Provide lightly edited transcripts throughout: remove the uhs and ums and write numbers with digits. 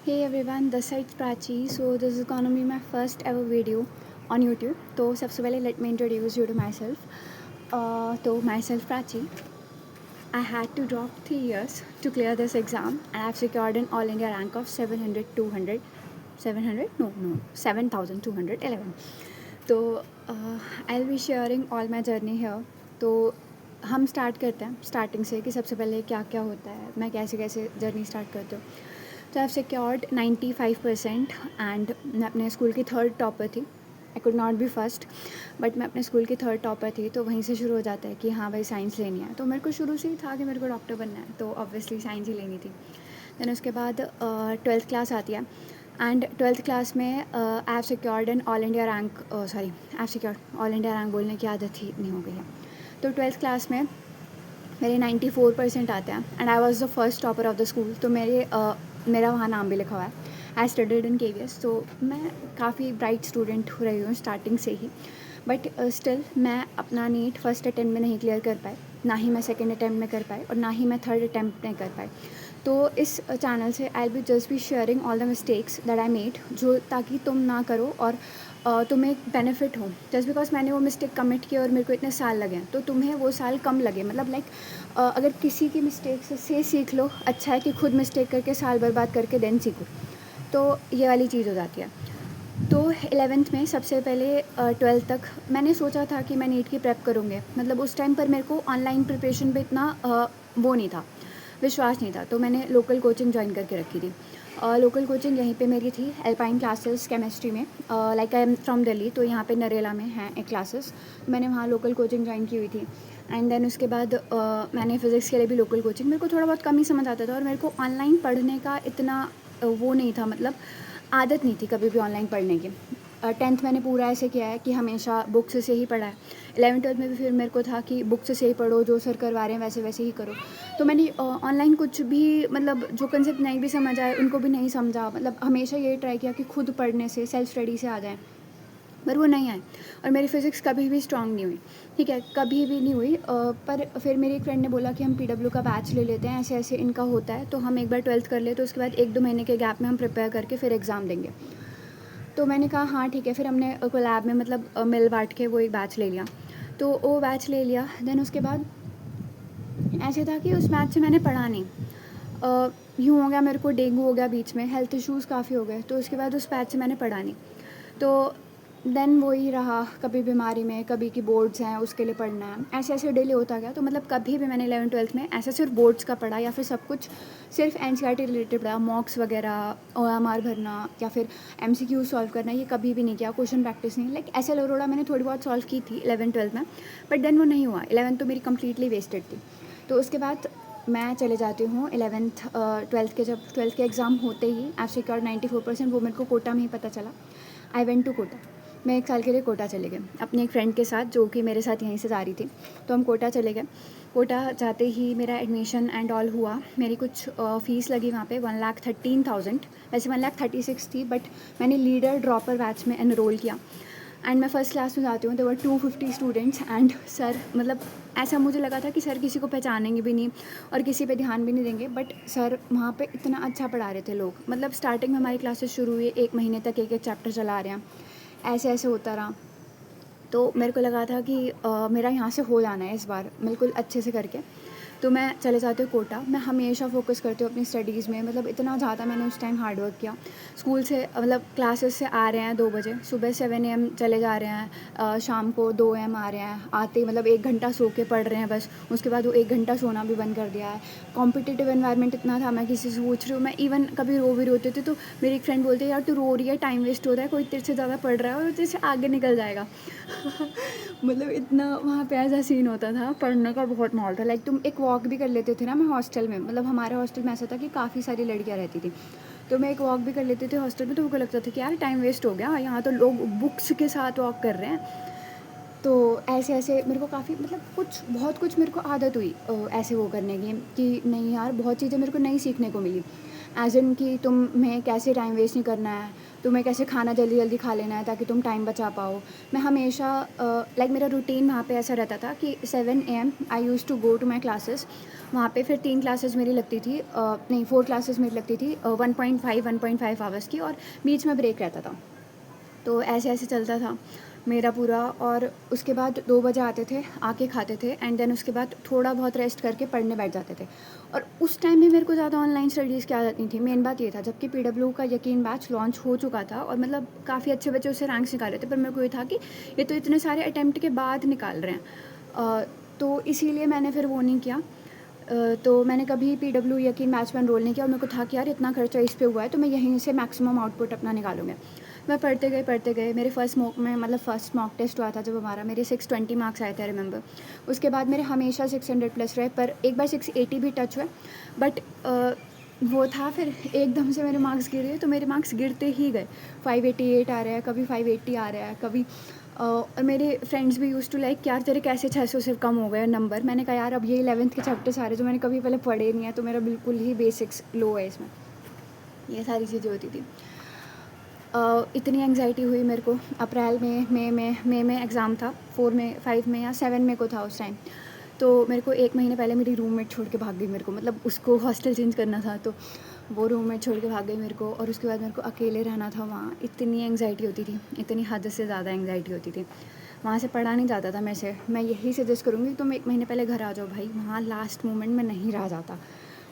Hey everyone, this side Prachi. So this is gonna be my first ever video on YouTube. तो सबसे पहले let me introduce you to myself. तो myself Prachi. I had to drop 3 years to clear this exam, and I've secured an all India rank of 700, 200, 700? No, 7,211. तो I'll be sharing all my journey here. तो हम start करते हैं starting से कि सबसे पहले क्या क्या होता है, मैं कैसे कैसे जर्नी स्टार्ट करती हूँ. तो आई हैव सिक्योर्ड 95% एंड मैं अपने स्कूल की थर्ड टॉपर थी. I could not be first, but मैं अपने स्कूल की थर्ड टॉपर थी. तो वहीं से शुरू हो जाता है कि हाँ भाई साइंस लेनी है. तो मेरे को शुरू से ही था कि मेरे को डॉक्टर बनना है, तो ऑब्वियसली साइंस ही लेनी थी. दैन उसके बाद ट्वेल्थ क्लास आती है, एंड ट्वेल्थ क्लास में I have secured an all India rank. Sorry, I have secured all India rank बोलने की आदत ही इतनी हो गई है. तो ट्वेल्थ क्लास में मेरे 94% आते हैं and I was the first topper of the school. तो मेरा वहाँ नाम भी लिखा हुआ है. I studied in KVS. तो मैं काफ़ी ब्राइट स्टूडेंट रही हूँ स्टार्टिंग से ही, बट स्टिल मैं अपना नीट फर्स्ट अटैम्प्ट में नहीं क्लियर कर पाई, ना ही मैं सेकेंड अटैम्प्ट में कर पाई और ना ही मैं थर्ड अटैम्प्ट में कर पाई. तो इस चैनल से I will just be sharing all the mistakes that I made, जो ताकि तुम ना करो और तुम्हें बेनिफिट हो. जस्ट बिकॉज मैंने वो मिस्टेक कमिट की और मेरे को इतने साल लगे, तो तुम्हें वो साल कम लगे. मतलब लाइक अगर किसी की मिस्टेक से सीख लो, अच्छा है कि खुद मिस्टेक करके साल बर्बाद करके देन सीखो. तो ये वाली चीज़ हो जाती है. तो 11th में सबसे पहले 12th तक मैंने सोचा था कि मैं नीट की प्रेप करूँगी. मतलब उस टाइम पर मेरे को ऑनलाइन प्रिपरेशन पे इतना वो नहीं था, विश्वास नहीं था. तो मैंने लोकल कोचिंग ज्वाइन करके रखी थी. लोकल कोचिंग यहीं पे मेरी थी, एल्पाइन क्लासेस केमिस्ट्री में. Like I am from Delhi, तो यहाँ पे नरेला में हैं एक क्लासेस. मैंने वहाँ लोकल कोचिंग ज्वाइन की हुई थी. एंड देन उसके बाद मैंने फ़िज़िक्स के लिए भी लोकल कोचिंग. मेरे को थोड़ा बहुत कम ही समझ आता था और मेरे को ऑनलाइन पढ़ने का इतना वो नहीं था, मतलब आदत नहीं थी कभी भी ऑनलाइन पढ़ने की. 10th मैंने पूरा ऐसे किया है कि हमेशा बुक्स से ही पढ़ा है. 11th 12th में भी फिर मेरे को था कि बुक्स से ही पढ़ो, जो सर करवा रहे हैं वैसे वैसे ही करो. तो मैंने ऑनलाइन कुछ भी, मतलब जो कंसेप्ट नहीं भी समझ आए उनको भी नहीं समझा. मतलब हमेशा ये ट्राई किया कि खुद पढ़ने से सेल्फ स्टडी से आ जाए, पर वो नहीं आए. और मेरी फ़िज़िक्स कभी भी स्ट्रांग नहीं हुई, ठीक है, कभी भी नहीं हुई. पर फिर मेरी एक फ्रेंड ने बोला कि हम PW का बैच ले लेते हैं, ऐसे ऐसे इनका होता है, तो हम एक बार 12th कर ले, तो उसके बाद 1-2 महीने के गैप में हम प्रिपेयर करके फिर एग्ज़ाम देंगे. तो मैंने कहा हाँ ठीक है. फिर हमने कोलैब में मतलब मिल बांट के वो एक बैच ले लिया. तो वो बैच ले लिया. देन उसके बाद ऐसे था कि उस बैच से मैंने पढ़ा नहीं. यूँ हो गया, मेरे को डेंगू हो गया बीच में, हेल्थ इश्यूज़ काफ़ी हो गए. तो उसके बाद उस बैच से मैंने पढ़ा नहीं. तो देन वही रहा, कभी बीमारी में, कभी की बोर्ड्स हैं उसके लिए पढ़ना है, ऐसे ऐसे डिले होता गया. तो मतलब कभी भी मैंने 11th 12th में ऐसा सिर्फ बोर्ड्स का पढ़ा या फिर सब कुछ सिर्फ NCERT रिलेटेड पढ़ा. मॉक्स वगैरह, OMR भरना या फिर MCQ सॉल्व करना, ये कभी भी नहीं किया. क्वेश्चन प्रैक्टिस नहीं. लाइक ऐसे लोरोड़ा मैंने थोड़ी बहुत सॉल्व की थी 11th 12th में, बट देन वो नहीं हुआ. 11th तो मेरी कम्प्लीटली वेस्टेड थी. तो उसके बाद मैं चले जाती हूँ 11th 12th के. जब 12th के एग्ज़ाम होते ही आई सिक्योर्ड 94%. वो मेरे को कोटा में ही पता चला. I went to Kota. मैं 1 साल के लिए कोटा चले गए अपनी एक फ्रेंड के साथ, जो कि मेरे साथ यहीं से जा रही थी. तो हम कोटा चले गए. कोटा जाते ही मेरा एडमिशन एंड ऑल हुआ. मेरी कुछ फ़ीस लगी वहाँ पे 1,13,000. वैसे 1,36,000 थी, बट मैंने लीडर ड्रॉपर बैच में एनरोल किया. एंड मैं फ़र्स्ट क्लास में जाती हूँ. There were 250 students and sir, मतलब ऐसा मुझे लगा था कि सर किसी को पहचानेंगे भी नहीं और किसी पे ध्यान भी नहीं देंगे, बट सर वहाँ पे इतना अच्छा पढ़ा रहे थे लोग. मतलब स्टार्टिंग में हमारी क्लासेस शुरू हुई, 1 महीने तक एक एक चैप्टर चला रहे हैं, ऐसे ऐसे होता रहा. तो मेरे को लगा था कि मेरा यहाँ से हो जाना है इस बार बिल्कुल अच्छे से करके. तो मैं चले जाती हूँ कोटा. मैं हमेशा फ़ोकस करती हूँ अपनी स्टडीज़ में. मतलब इतना ज़्यादा मैंने उस टाइम हार्ड वर्क किया. स्कूल से मतलब क्लासेस से आ रहे हैं 2 बजे, सुबह 7 AM चले जा रहे हैं, शाम को 2 AM आ रहे हैं. आते ही मतलब 1 घंटा सो के पढ़ रहे हैं बस. उसके बाद वो 1 घंटा सोना भी बंद कर दिया है. कॉम्पिटिटिव एनवायरनमेंट इतना था, मैं किसी से पूछ रही हूँ, मैं इवन कभी रो भी रोती थी तो मेरी एक फ्रेंड बोलती है यार तू रो रही है, टाइम वेस्ट हो रहा है, कोई तेरे से ज़्यादा पढ़ रहा है और तेरे से आगे निकल जाएगा. मतलब इतना वहाँ पे ऐसा सीन होता था, पढ़ने का बहुत माहौल था. लाइक तुम एक वॉक भी कर लेते थे ना. मैं हॉस्टल में, मतलब हमारे हॉस्टल में ऐसा था कि काफ़ी सारी लड़कियाँ रहती थी, तो मैं एक वॉक भी कर लेती थी हॉस्टल में. तो उनको लगता था कि यार टाइम वेस्ट हो गया, यहाँ तो लोग बुक्स के साथ वॉक कर रहे हैं. तो ऐसे ऐसे मेरे को काफ़ी, मतलब कुछ बहुत कुछ मेरे को आदत हुई ऐसे वो करने की कि नहीं यार बहुत चीज़ें मेरे को नई सीखने को मिली. एज़ इन कि तुम्हें कैसे टाइम वेस्ट नहीं करना है, तुम्हें कैसे खाना जल्दी जल्दी खा लेना है ताकि तुम टाइम बचा पाओ। मैं हमेशा लाइक मेरा रूटीन वहाँ पे ऐसा रहता था कि 7 AM I use to go to my classes. वहाँ पे फिर 3 क्लासेस मेरी लगती थी, नहीं 4 क्लासेस मेरी लगती थी, 1.5 आवर्स की, और बीच में ब्रेक रहता था। तो ऐसे ऐसे चलता था मेरा पूरा। और उसके बाद 2 बजे आते थे, आके खाते थे, एंड देन उसके बाद थोड़ा बहुत रेस्ट करके पढ़ने बैठ जाते थे। और उस टाइम में मेरे को ज़्यादा ऑनलाइन स्टडीज़ की आदत नहीं थी। मेन बात ये था, जबकि PW का यकीन बैच लॉन्च हो चुका था और मतलब काफ़ी अच्छे बच्चे उससे रैंक्स निकाल रहे थे, पर मेरे को ये था कि ये तो इतने सारे अटैम्प्ट के बाद निकाल रहे हैं। तो इसीलिए मैंने फिर वो नहीं किया। तो मैंने कभी PW यकीन बैच में एनरोल नहीं किया, और मेरे को था कि यार इतना खर्चा इस पे हुआ है तो मैं यहीं से मैक्सिमम आउटपुट अपना निकालूंगा। मैं पढ़ते गए मेरे फर्स्ट मॉक टेस्ट हुआ था जब हमारा, मेरे 620 मार्क्स आए थे, रिमेंबर। उसके बाद मेरे हमेशा 600 प्लस रहे, पर एक बार 680 भी टच हुए, बट वो था फिर एकदम से मेरे मार्क्स गिरे, तो मेरे मार्क्स गिरते ही गए। 588 आ रहा है, कभी 580 आ रहा है, कभी और मेरे फ्रेंड्स भी यूज़ टू लाइक यार तेरे कैसे 600 से कम हो गए नंबर। मैंने कहा यार अब ये 11th के चैप्टर सारे जो मैंने कभी पहले पढ़े नहीं है, तो मेरा बिल्कुल ही बेसिक्स लो है इसमें। ये सारी चीज़ें होती थी। इतनी एंग्जाइटी हुई मेरे को। अप्रैल में, मई में एग्ज़ाम था, 4 में, 5 में या 7 में को था उस टाइम। तो मेरे को 1 महीने पहले मेरी रूममेट छोड़ के भाग गई मेरे को, मतलब उसको हॉस्टल चेंज करना था, तो वो रूममेट छोड़ के भाग गई मेरे को। और उसके बाद मेरे को अकेले रहना था वहाँ। इतनी एंग्जाइटी होती थी, इतनी हद से ज़्यादा एंग्जाइटी होती थी। वहाँ से पढ़ा नहीं जाता था मेरे से। मैं यही सजेस्ट करूँगी तुम 1 महीने पहले घर आ जाओ भाई, वहाँ लास्ट मोमेंट में नहीं रहा जाता,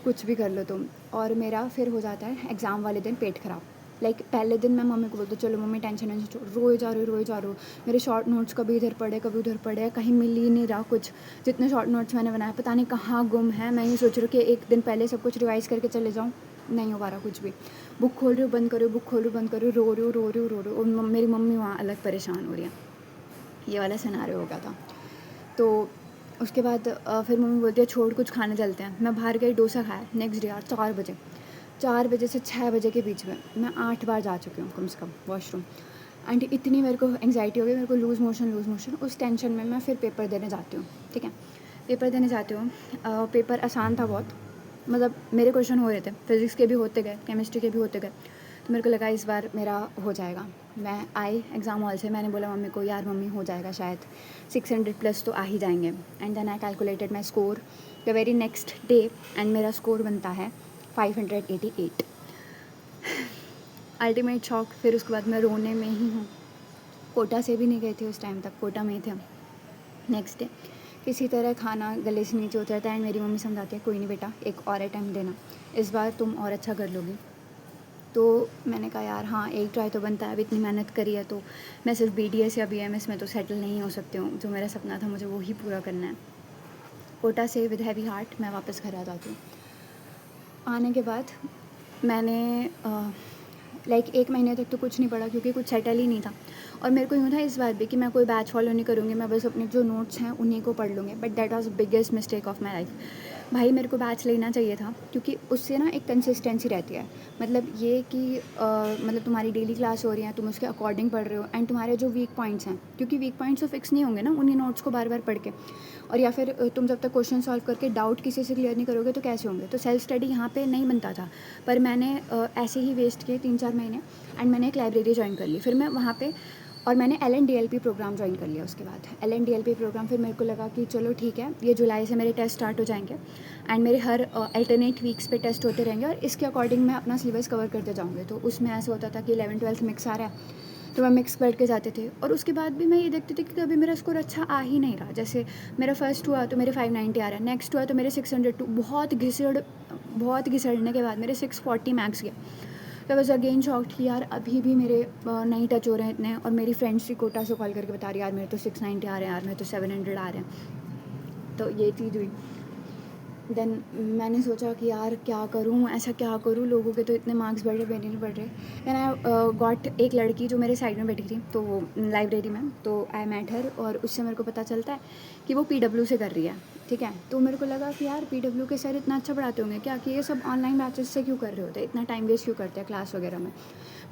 कुछ भी कर लो तुम। और मेरा फिर हो जाता है एग्ज़ाम वाले दिन पेट ख़राब। लाइक पहले दिन मैं मम्मी को बोलती हूँ चलो मम्मी टेंशन छोड़, रोए जा रहे हो। मेरे शॉर्ट नोट्स कभी इधर पड़े कभी उधर पड़े, कहीं मिल ही नहीं रहा कुछ। जितने शॉर्ट नोट्स मैंने बनाए पता नहीं कहाँ गुम है। मैं ये सोच रही हूँ कि एक दिन पहले सब कुछ रिवाइज़ करके चले जाऊँ, नहीं हो पा रहा कुछ भी। बुक खोल रही हूँ बंद करो, बुक खोल रही हूँ बंद करो, रो रही हूँ। और मेरी मम्मी वहाँ अलग परेशान हो रही है। ये वाला सिनेरियो हो गया था। तो उसके बाद फिर मम्मी बोलती है छोड़ कुछ खाने चलते हैं। मैं बाहर गई, डोसा खाया। नेक्स्ट डे यार 4 बजे से 6 बजे के बीच में मैं 8 बार जा चुकी हूँ कम से कम वॉशरूम। एंड इतनी मेरे को एंग्जाइटी हो गई, मेरे को लूज़ मोशन। उस टेंशन में मैं फिर पेपर देने जाती हूँ, ठीक है। पेपर देने जाती हूँ। पेपर आसान था बहुत, मतलब मेरे क्वेश्चन हो रहे थे, फिज़िक्स के भी होते गए, केमिस्ट्री के भी होते गए। तो मेरे को लगा इस बार मेरा हो जाएगा। मैं आई एग्ज़ाम हॉल से, मैंने बोला मम्मी को यार मम्मी हो जाएगा शायद, 600 प्लस तो आ ही जाएंगे। And then I calculated my score the very next day, and मेरा स्कोर बनता है 588। Ultimate shock. फिर उसके बाद मैं रोने में ही हूँ। कोटा से भी नहीं गए थे उस टाइम तक, कोटा में ही थे हम। नेक्स्ट डे किसी तरह खाना गले से नीचे उतरता है, एंड मेरी मम्मी समझाती है कोई नहीं बेटा, एक और अटैम्प्ट देना, इस बार तुम और अच्छा कर लोगी। तो मैंने कहा यार हाँ एक ट्राई तो बनता है, अब इतनी मेहनत करी है तो मैं सिर्फ BDS या BMS में तो सेटल नहीं हो सकती हूँ। जो मेरा सपना था मुझे वो ही पूरा करना है। कोटा से विद हैवी हार्ट मैं वापस घर आ जाती हूँ। आने के बाद मैंने लाइक 1 महीने तक तो कुछ नहीं पढ़ा, क्योंकि कुछ सेटल ही नहीं था। और मेरे को यूँ था इस बार भी कि मैं कोई बैच फॉलो नहीं करूँगी, मैं बस अपने जो नोट्स हैं उन्हीं को पढ़ लूँगी। But that was biggest mistake of my life. भाई मेरे को बैच लेना चाहिए था, क्योंकि उससे ना एक कंसिस्टेंसी रहती है। मतलब ये कि मतलब तुम्हारी डेली क्लास हो रही है, तुम उसके अकॉर्डिंग पढ़ रहे हो, एंड तुम्हारे जो वीक पॉइंट्स हैं, क्योंकि वीक पॉइंट्स तो फिक्स नहीं होंगे ना उन्हीं नोट्स को बार बार पढ़ के। और या फिर तुम जब तक क्वेश्चन सॉल्व करके डाउट किसी से क्लियर नहीं करोगे तो कैसे होंगे। तो सेल्फ स्टडी यहाँ पे नहीं बनता था। पर मैंने ऐसे ही वेस्ट किए 3-4 महीने, एंड मैंने एक लाइब्रेरी ज्वाइन कर ली फिर मैं वहाँ पे। और मैंने LNDLP प्रोग्राम ज्वाइन कर लिया उसके बाद। LNDLP प्रोग्राम फिर मेरे को लगा कि चलो ठीक है, ये जुलाई से मेरे टेस्ट स्टार्ट हो जाएंगे, एंड मेरे हर अल्टरनेट वीक्स पे टेस्ट होते रहेंगे, और इसके अकॉर्डिंग मैं अपना सिलेबस कवर करते जाऊँगी। तो उसमें ऐसा होता था कि 11th-12th मिक्स आ रहा है, तो मैं मिक्स पढ़ के जाते थे। और उसके बाद भी मैं ये देखती थी कि कभी मेरा स्कोर अच्छा आ ही नहीं रहा। जैसे मेरा फर्स्ट हुआ तो मेरे 590 आ रहा है, नेक्स्ट हुआ तो मेरे 602, बहुत घिसड़ने के बाद मेरे 640 मैक्स गए। तो वॉज अगेन शॉक्ड कि यार अभी भी मेरे नहीं टच हो रहे हैं इतने। और मेरी फ्रेंड्स की कोटा से कॉल करके बता रही यार मेरे तो 690 आ रहे हैं, यार मेरे तो 700 आ रहे हैं। तो ये चीज़ हुई। देन मैंने सोचा कि यार क्या करूँ, ऐसा क्या करूँ, लोगों के तो इतने मार्क्स बढ़ रहे, मेरे नहीं बढ़ रहे। देन आई गॉट एक लड़की जो मेरे साइड में बैठी थी, तो वो लाइब्रेरी में, तो आई मेट हर, और उससे मेरे को पता चलता है कि वो PW से कर रही है, ठीक है। तो मेरे को लगा कि यार PW के सर इतना अच्छा पढ़ाते होंगे क्या, कि ये सब ऑनलाइन बैचेस से क्यों कर रहे होते हैं, इतना टाइम वेस्ट क्यों करते हैं क्लास वगैरह में।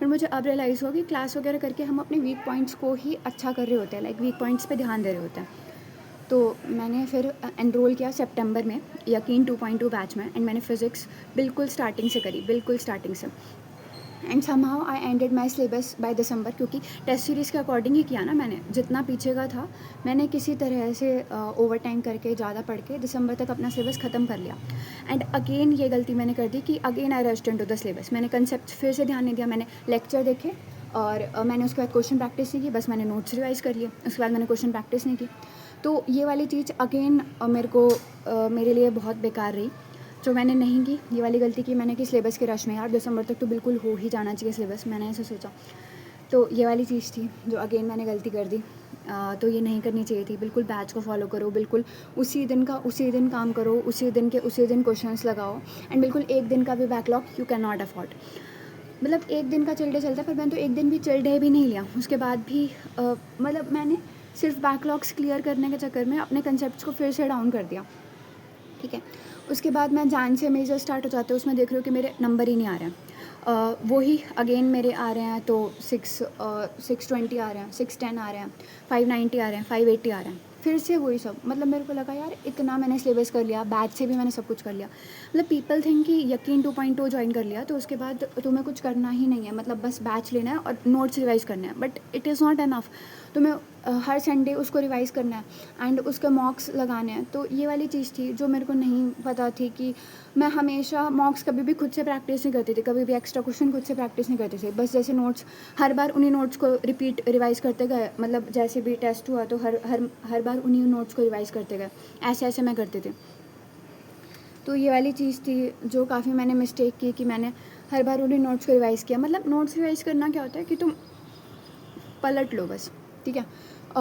पर मुझे अब रियलाइज़ हुआ कि क्लास वगैरह करके हम अपने वीक पॉइंट्स को ही अच्छा कर रहे होते हैं, लाइक वीक पॉइंट्स पे ध्यान दे रहे होते हैं। तो मैंने फिर एनरोल किया सितंबर में यकीन 2.2 बैच में, एंड मैंने फ़िज़िक्स बिल्कुल स्टार्टिंग से करी, बिल्कुल स्टार्टिंग से। And somehow I ended my syllabus by December, क्योंकि टेस्ट सीरीज़ के अकॉर्डिंग ही किया ना मैंने, जितना पीछे का था मैंने किसी तरह से ओवर टाइम करके ज़्यादा पढ़ के दिसंबर तक अपना सिलेबस ख़त्म कर लिया। एंड अगेन ये गलती मैंने कर दी कि again I rushed into the syllabus. मैंने कंसेप्ट फिर से ध्यान नहीं दिया, मैंने लेक्चर देखे और मैंने उसके बाद क्वेश्चन प्रैक्टिस नहीं की, बस मैंने नोट्स रिवाइज़ कर लिए, उसके बाद मैंने क्वेश्चन प्रैक्टिस नहीं की। तो ये वाली चीज़ अगेन मेरे लिए बहुत बेकार रही, जो मैंने नहीं की। ये वाली गलती की मैंने कि सिलेबस के रश में, यार दिसंबर तक तो बिल्कुल हो ही जाना चाहिए सिलेबस, मैंने ऐसा सोचा। तो ये वाली चीज़ थी जो अगेन मैंने गलती कर दी। तो ये नहीं करनी चाहिए थी। बिल्कुल बैच को फॉलो करो, बिल्कुल उसी दिन का उसी दिन काम करो, उसी दिन के उसी दिन क्वेश्चंस लगाओ, एंड बिल्कुल एक दिन का भी backlog you can not afford. मतलब एक दिन का चिल डे चलता है, पर मैंने तो एक दिन भी चिल डे भी नहीं लिया। उसके बाद भी मतलब मैंने सिर्फ बैकलॉग्स क्लियर करने के चक्कर में अपने कंसेप्ट को फिर से डाउन कर दिया, ठीक है। उसके बाद मैं जान से मेजर स्टार्ट हो जाते हैं, उसमें देख रही हूँ कि मेरे नंबर ही नहीं आ रहे हैं। वही अगेन मेरे आ रहे हैं तो 620 आ रहे हैं, 610 आ रहे हैं, 590 आ रहे हैं, 580 आ रहे हैं, फिर से वही सब। मतलब मेरे को लगा यार इतना मैंने सिलेबस कर लिया, बैच से भी मैंने सब कुछ कर लिया। मतलब पीपल थिंक कि यकीन 2.0 ज्वाइन कर लिया तो उसके बाद तुम्हें कुछ करना ही नहीं है, मतलब बस बैच लेना है और नोट्स रिवाइज़ करना है, but it is not enough. तुम्हें हर संडे उसको रिवाइज़ करना है एंड उसके मॉक्स लगाने हैं। तो ये वाली चीज़ थी जो मेरे को नहीं पता थी कि मैं हमेशा मॉक्स कभी भी खुद से प्रैक्टिस नहीं करती थी, कभी भी एक्स्ट्रा क्वेश्चन खुद से प्रैक्टिस नहीं करती थी। बस जैसे नोट्स हर बार उन्हीं नोट्स को रिपीट रिवाइज़ करते गए, मतलब जैसे भी टेस्ट हुआ तो हर बार उन्हीं नोट्स को रिवाइज़ करते गए, ऐसे ऐसे मैं करती थी। तो ये वाली चीज़ थी जो काफ़ी मैंने मिस्टेक की कि मैंने हर बार उन्हीं नोट्स को रिवाइज़ किया। मतलब नोट्स रिवाइज़ करना क्या होता है कि तुम पलट लो बस, ठीक है।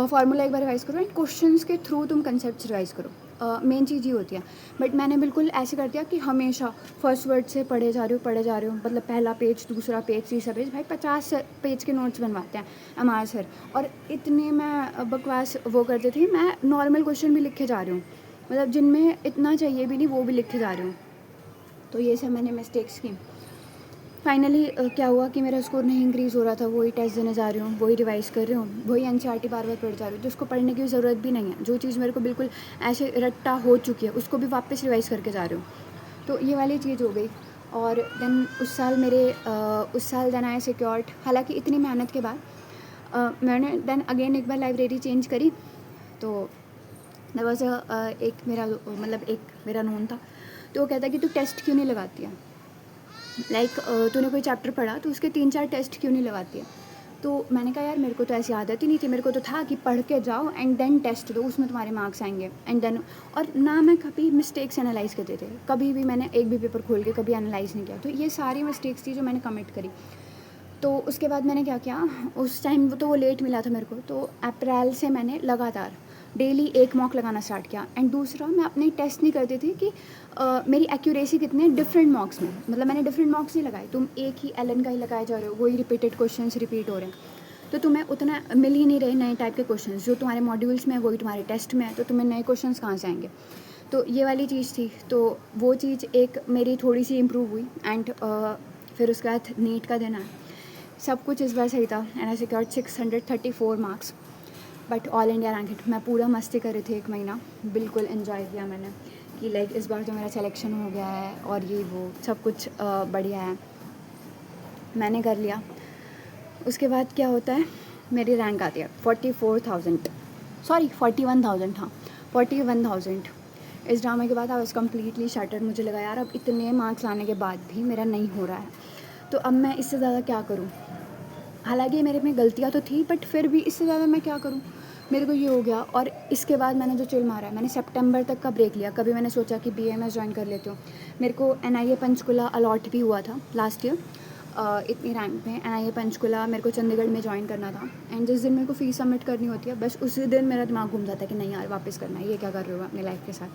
फार्मूला एक बार रिवाइज़ करो एंड क्वेश्चंस के थ्रू तुम कंसेप्ट रिवाइज़ करो, मेन चीज़ ये होती है। बट मैंने बिल्कुल ऐसे कर दिया कि हमेशा फर्स्ट वर्ड से पढ़े जा रही हूँ, मतलब पहला पेज, दूसरा पेज, तीसरा पेज। भाई 50 पेज के नोट्स बनवाते हैं हमारे सर, और इतने मैं बकवास वो करती थी। मैं नॉर्मल क्वेश्चन भी लिखे जा रही हूँ, मतलब जिनमें इतना चाहिए भी नहीं वो भी लिखे जा रही हूँ। तो ये सब मैंने मिस्टेक्स की। फाइनली क्या हुआ कि मेरा स्कोर नहीं इंक्रीज़ हो रहा था। वही टेस्ट देने जा रही हूँ, वही रिवाइज़ कर रही हूँ, वही एनसीईआरटी बार बार पढ़ जा रही हूँ, जिसको पढ़ने की ज़रूरत भी नहीं है। जो चीज़ मेरे को बिल्कुल ऐसे रट्टा हो चुकी है उसको भी वापस रिवाइज़ करके जा रही हूँ। तो ये वाली चीज़ हो गई। और देन उस साल देन आई सिक्योर्ड, हालांकि इतनी मेहनत के बाद मैंने देन अगेन एक बार लाइब्रेरी चेंज करी। तो वॉज एक मेरा नोन था, तो वो कहता कि तू टेस्ट क्यों नहीं लगाती है, तूने कोई चैप्टर पढ़ा तो उसके 3-4 टेस्ट क्यों नहीं लगाती है। तो मैंने कहा यार मेरे को तो ऐसी आदत ही नहीं थी, मेरे को तो था कि पढ़ के जाओ एंड देन टेस्ट दो, उसमें तुम्हारे मार्क्स आएंगे एंड देन। और ना मैं कभी मिस्टेक्स एनालाइज करते थे, कभी भी मैंने एक भी पेपर खोल के कभी एनालाइज नहीं किया। तो ये सारी मिस्टेक्स थी जो मैंने कमिट करी। तो उसके बाद मैंने क्या किया, उस टाइम तो वो लेट मिला था मेरे को, तो अप्रैल से मैंने लगातार डेली एक मॉक लगाना स्टार्ट किया। एंड दूसरा, मैं अपने टेस्ट नहीं करती थी कि मेरी एक्यूरेसी कितनी है डिफरेंट मॉक्स में। मतलब मैंने डिफरेंट मॉक्स नहीं लगाए, तुम एक ही एलन का ही लगाए जा रहे हो, वही रिपीटेड क्वेश्चंस रिपीट हो रहे हैं, तो तुम्हें उतना मिल ही नहीं रहे नए टाइप के क्वेश्चंस। जो तुम्हारे मॉड्यूल्स में है वही तुम्हारे टेस्ट में है, तो तुम्हें नए क्वेश्चंस कहाँ से आएंगे। तो ये वाली चीज़ थी। तो वो चीज़ एक मेरी थोड़ी सी इम्प्रूव हुई। एंड फिर उसके बाद नीट का दिन आया, सब कुछ इस बार सही था and I secured 634 marks, but all India rank hit. मैं पूरा मस्ती कर रही थी एक महीना, बिल्कुल एंजॉय किया मैंने कि लाइक इस बार तो मेरा सिलेक्शन हो गया है और ये वो सब कुछ बढ़िया है, मैंने कर लिया। उसके बाद क्या होता है, मेरी रैंक आती है 41,000, हाँ 41,000। इस ड्रामे के बाद आई वॉज कम्प्लीटली शटर्ड। मुझे लगा यार अब इतने मार्क्स लाने के बाद भी मेरा नहीं हो रहा है, तो अब मैं इससे ज़्यादा क्या करूँ। हालांकि मेरे में गलतियाँ तो थी, बट फिर भी इससे ज़्यादा मैं क्या करूँ, मेरे को ये हो गया। और इसके बाद मैंने जो चिल मारा है, मैंने सितंबर तक का ब्रेक लिया। कभी मैंने सोचा कि BAMS ज्वाइन कर लेती हूँ। मेरे को NIA पंचकुला अलॉट भी हुआ था लास्ट ईयर, इतनी रैंक में। NIA पंचकुला मेरे को चंडीगढ़ में ज्वाइन करना था। एंड जिस दिन मेरे को फ़ीस सबमिट करनी होती है, बस उसी दिन मेरा दिमाग घूम जाता है कि नहीं यार वापस करना है, ये क्या कर रहे हो अपनी लाइफ के साथ।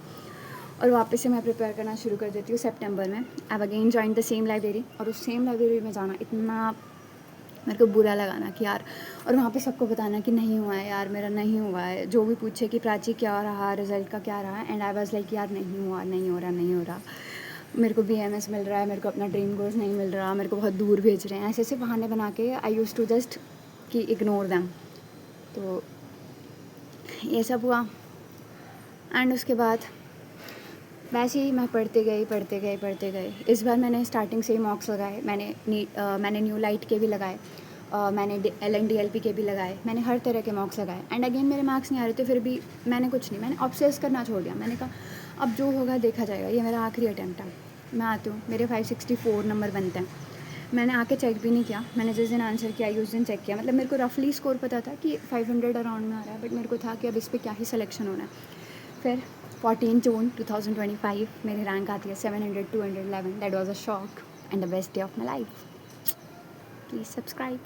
और वापस से मैं प्रिपेयर करना शुरू कर देती हूँ सितंबर में। I again join the same library, और उस सेम लाइब्रेरी में जाना इतना मेरे को बुरा लगा ना कि यार, और वहाँ पे सबको बताना कि नहीं हुआ है यार, मेरा नहीं हुआ है। जो भी पूछे कि प्राची क्या रहा, रिज़ल्ट का क्या रहा, एंड आई वाज लाइक यार नहीं हुआ, नहीं हो रहा, मेरे को BAMS मिल रहा है, मेरे को अपना ड्रीम कोर्स नहीं मिल रहा, मेरे को बहुत दूर भेज रहे हैं। ऐसे ऐसे बहाने बना के आई यूज़ टू जस्ट कि इग्नोर दैम। तो ये सब हुआ। एंड उसके बाद वैसे ही मैं पढ़ते गए। इस बार मैंने स्टार्टिंग से ही मॉक्स लगाए। मैंने न्यू लाइट के भी लगाए, मैंने LNDLP के भी लगाए। मैंने हर तरह के मॉक्स लगाए एंड अगेन मेरे मार्क्स नहीं आ रहे थे, फिर भी मैंने कुछ नहीं, मैंने ऑब्सेस करना छोड़ दिया। मैंने कहा अब जो होगा देखा जाएगा, ये मेरा आखिरी अटैम्प्ट है, मैं आती हूँ। मेरे 564 नंबर बनते हैं। मैंने आके चेक भी नहीं किया, मैंने जिस दिन आंसर किया उस दिन चेक किया। मतलब मेरे को रफली स्कोर पता था कि 500 अराउंड में आ रहा है, बट मेरे को था कि अब इस पर क्या ही सिलेक्शन होना है। फिर 14 जून 2025 मेरी रैंक आती है 700 211। That was a shock and the best day of my life. Please subscribe.